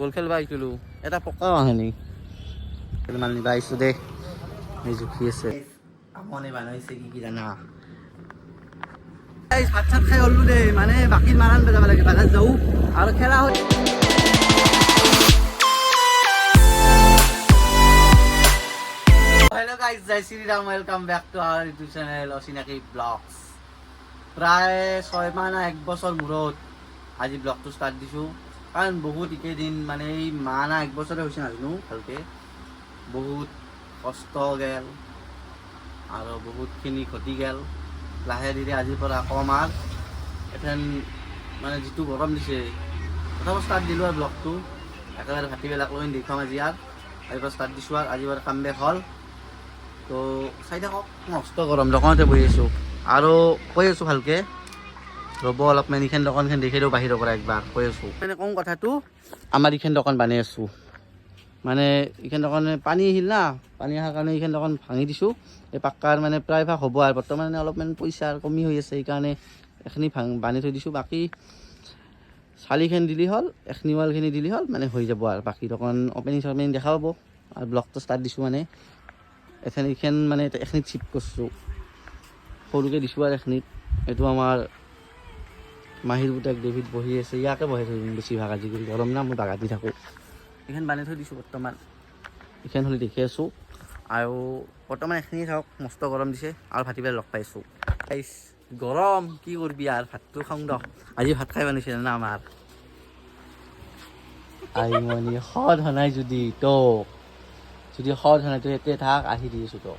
বল খেলবা আহিছিলো এটা পকা আহেনি খেলমান নিবা আহিছো দে এই জুখি আছে আমনে বানাইছে কি জানা ভাত চাত খাই হলো দে মানে বাকী মাৰান যাব লাগে বাজাত যাওঁ আৰু খেলা হয় hello guys Jai Shri Ram welcome back to our YouTube channel অচিনাকি ব্লগস প্ৰায় 6 মাহ না 1 বছৰ মূৰত আজি ব্লগটো ষ্টাৰ্ট দিছো কাৰণ বহুত দিন মানে এই মাহ না 1 বছৰে হৈছে নাজনো ভালকে বহুত কষ্ট গেল আৰু বহুতখিনি ক্ষতি গেল লাহে ধীৰে আজিৰ পৰা কমাৰ এখন মানে যিটো গৰম দিছে প্ৰথম ষ্টাৰ্ট দিলো আৰু ব্লগটো একেবাৰে ভাটিবেলাক লৈ দেখাম আজি আৰু আজিৰ ষ্টাৰ্ট দিছো আৰু আজিৰ কাম বেক হ'ল তো চাই থাকক মস্ত গৰম দোকানতে বহি আছোঁ আৰু কৈ আছোঁ ভালকৈ ৰ'ব অলপমান এইখন দোকানখন দেখি দিওঁ বাহিৰৰ পৰা একবাৰ কৈ আছোঁ মানে কওঁ কথাটো আমাৰ এইখন দোকান বানাই আছোঁ মানে এইখন দোকান পানী আহিল না পানী অহাৰ কাৰণে এইখন দোকান ভাঙি দিছোঁ এই পাক্কাৰ মানে প্ৰায়ভাগ হ'ব আৰু বৰ্তমান অলপমান পইচাৰ কমি হৈ আছে সেইকাৰণে এইখিনি বান্ধি থৈ দিছোঁ বাকী চালিখন দিলি হ'ল এখনি ৱালখিনি দিলি হ'ল মানে হৈ যাব আৰু বাকী দোকান অপেনিং চপেনিং দেখা পাব আৰু ব্লগটো ষ্টাৰ্ট দিছোঁ মানে এইখন মানে এখনিত চিফ্ট কৰিছোঁ সৰুকৈ দিছোঁ আৰু এখনিত এইটো আমাৰ মাহীৰ পুতেক ডেভিড বহি আছে ইয়াকে বহাই থৈ দিম বেছিভাগ আজিকালি গৰম না মই বাগাত দি থাকোঁ এইখন বান্ধি থৈ দিছোঁ বৰ্তমান এইখন হ'লে দেখি আছোঁ আৰু বৰ্তমান এখনি চাওক মস্ত গৰম দিছে আৰু ভাটিবেলা লগ পাইছোঁ গৰম কি কৰিবি আৰু ভাতটো খাওঁ দ আজি ভাত খাই বানিছে না আমাৰ আইমনি সদ হনাই যদি সদ হনাই তো এতে থাক আহি দি আছোঁ তো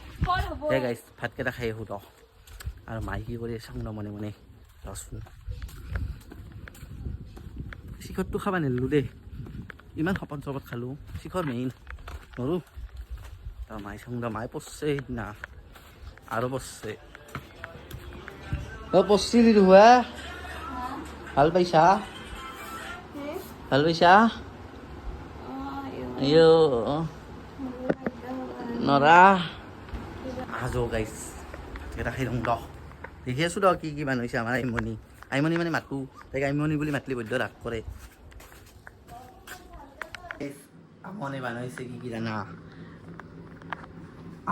হে গাইছ ভাতকেইটা খাই আহোঁ তো আৰু মাই কি কৰি চাওঁ ন মনে মনে ৰচোন শিখৰটো খাব নিলোঁ দেই ইমান শপত চপত খালোঁ শিখৰ মেইন নৰোঁ তাৰ মাই চাওঁ দ মায়ে পচছে সেইদিনা আৰু পচছে পচছিলি ৰোৱা ভাল পাইছা নৰা আজো গাইছ ভাতকেইটা খাই দিওঁ দ দেখি আছোঁ দ কি কিমান হৈছে আমাৰ আইমনি মানে মাতোঁ তাইক আইমনি বুলি মাতলি বৈদ্য ৰাগ কৰে আমনে বানাইছে কি জানা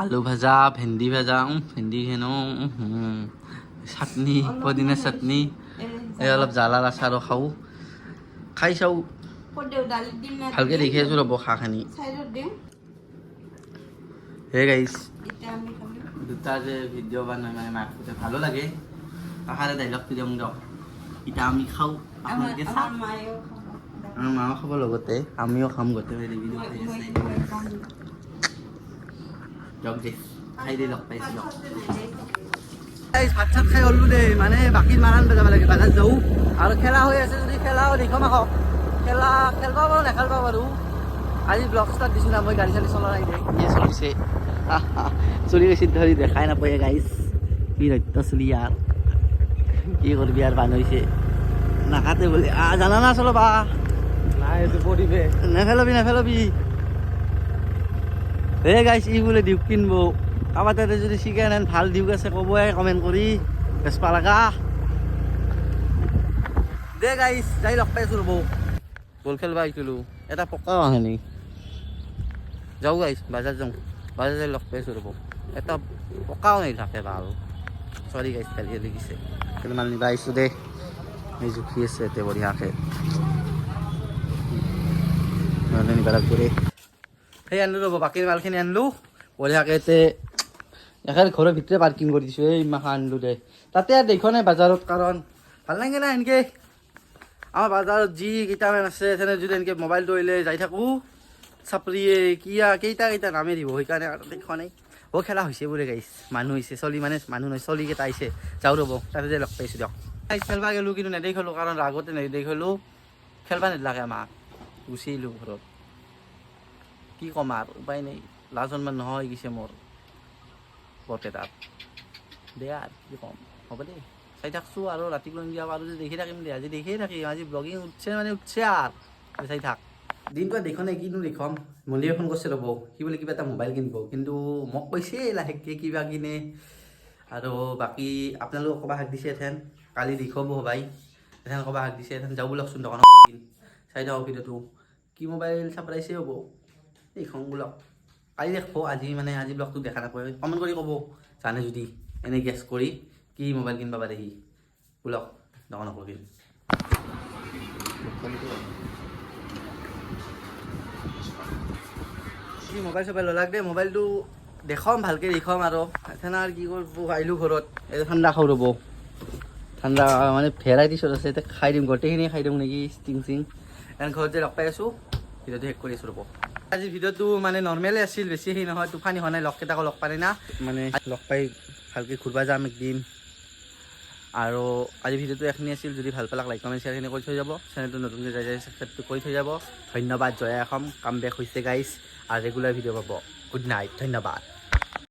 আলু ভাজা ভেন্দি ভাজা ভেন্দি খেনো চাটনি পদিনা চাটনি এই অলপ জ্বালাৰ আচাৰো খাওঁ খাই চাওঁ ভালকৈ দেখি আছোঁ ৰ'ব খাখানি হে গাইছ দুটা যে ভিডিঅ' বনাই মানে মাকতে ভালো লাগে কাষাৰে ডাইলগটো দিওঁ দিয়ক এতিয়া আমি খাওঁ আপোনালোকে চাওক আমাৰ মাও খাব লগতে আমিও খাম গোটেই ভিডিঅ' খাই আছে দিয়ক দে খাই দি লগ পাইছোঁ দিয়ক ভাত চাত খাই হ'লো দেই মানে বাকী মাৰান যাব লাগে বাজাত যাওঁ আৰু খেলা হৈ আছে যদি খেলাও দেখম আকৌ খেলা খেলিব পাৰোঁ নেখেলিব পাৰোঁ আজি ব্লগ ষ্টাৰ্ট দিছোঁ না মই গাড়ী চাড়ী চলোৱা নাই দে ইয়ে চলিছে চলি গৈছে ধৰি দেখাই নাপায় গাইছ কি ৰত্য চলি আৰু কি কৰিবি আৰু বান হৈছে নাকাটে বুলি জানা না চলবা নাই এইটো পৰিবে নেফেলবি হে গাইছ ই বোলে ডিউক কিনব কাৰোবাৰ তাতে যদি চিকেন হেন ভাল ডিউক আছে ক'বই কমেণ্ট কৰি বেচবা লগা দে গাইছ যাই লগ পাইছোঁ ৰ'ব বল খেলবা আহিছিলোঁ এটা পকা আহেনি যাওঁ গাইছ বাজাৰ যাই লগ পাইছোঁ ৰ'ব এটা পকাও নাই থাকে ভাল চৰি গাইছ কালি দেখিছে কেইটামান নিবা আহিছোঁ দে এই জুখি আছে এতিয়া বঢ়িয়াকৈ নিবা লাগব দে সেই আনিলোঁ ৰ'ব বাকীৰ মালখিনি আনিলোঁ বঢ়িয়াকৈ একে ঘৰৰ ভিতৰে পাৰ্কিং কৰি দিছোঁ এই মাখা আনিলোঁ দে তাতে আৰু দেখোৱা নাই বাজাৰত কাৰণ ভাল লাগে না এনেকৈ আমাৰ বাজাৰত যি কেইটামান আছে তেনে যদি এনেকৈ মোবাইলটো লৈ যাই থাকোঁ চাপৰিয়ে কেইটা নামে দিব সেইকাৰণে আৰু দেখোৱা নাই খেলা হৈছে বোলে গাইছ মানুহ হৈছে চলি মানে মানুহ নহয় চলিকেইটা আহিছে যাওঁ ৰ'ব তাতে যে লগ পাইছোঁ দিয়ক খেলবা গ'লোঁ কিন্তু নেদেখালোঁ কাৰণ আগতে নেদেখালোঁ খেলবা নেলাগে আমাক গুচি আহিলোঁ ঘৰত কি ক'ম আৰু উপায় নাই লাজ সন্মান নহয় গৈছে মোৰ বৰপেটাত দে আৰু কি ক'ম হ'ব দেই চাই থাকছোঁ আৰু ৰাতিপুৱা দিয়া আৰু যদি দেখি থাকিম দে আজি দেখিয়ে থাকিম আজি ব্লগিং উঠছে আৰু চাই থাক দিনটো দেখোঁ নাই কিনো দেখম মন্দিৰে ফোন কৰিছে ৰ'ব সি বোলে কিবা এটা মোবাইল কিনিব কিন্তু মোক কৈছে লাহেকৈ কিবা কিনে আৰু বাকী আপোনালোকক ক'বা হাক দিছে এথেন কালি দেখুৱাব সবাই এথেন ক'বা হাক দিছে এথেন যাওঁ বলকচোন দোকানত চাই থাকক ভিডিঅ'টো কি মোবাইল ছাৰপ্ৰাইজেই হ'ব এইখন ব্লগ কালি দেখব আজি আজি ব্লগটো দেখা নাপায় কমেণ্ট কৰি ক'ব জানে যদি এনে গেছ কৰি কি মোবাইল কিনিব পাৰে সি ব্লগ দেখা নকৰিম কি মোবাইল চোবাইল ললাক দেই মোবাইলটো দেখাম ভালকৈ দেখাম আৰু এথেন আৰু কি কৰিব আহিলোঁ ঘৰত এই ঠাণ্ডা খাওঁ ৰ'ব ঠাণ্ডা মানে ভেৰাইটিছত আছে এতিয়া খাই দিম গোটেইখিনি খাই দিম নেকি ষ্টিং চিং এনে ঘৰত যে লগ পাই আছোঁ ভিডিঅ'টো শেষ কৰি আছোঁ ৰ'ব আজি ভিডিঅ'টো মানে নৰ্মেলেই আছিল বেছি সেই নহয় তুফানি হোৱা নাই লগকেইটাকো লগ পালে না মানে লগ পাই ভালকৈ ঘূৰিব যাম একদিন আৰু আজি ভিডিঅ'টো এইখিনি আছিল যদি ভাল পালাক লাইক কমেণ্ট শ্বেয়াৰখিনি কৰি থৈ যাব চেনেলটো নতুনকৈ যাই ছাবস্ক্ৰাইবটো কৰি থৈ যাব ধন্যবাদ জয়া অসম কাম বেক হৈছে গাইজ আৰু ৰেগুলাৰ ভিডিঅ' পাব গুড নাইট ধন্যবাদ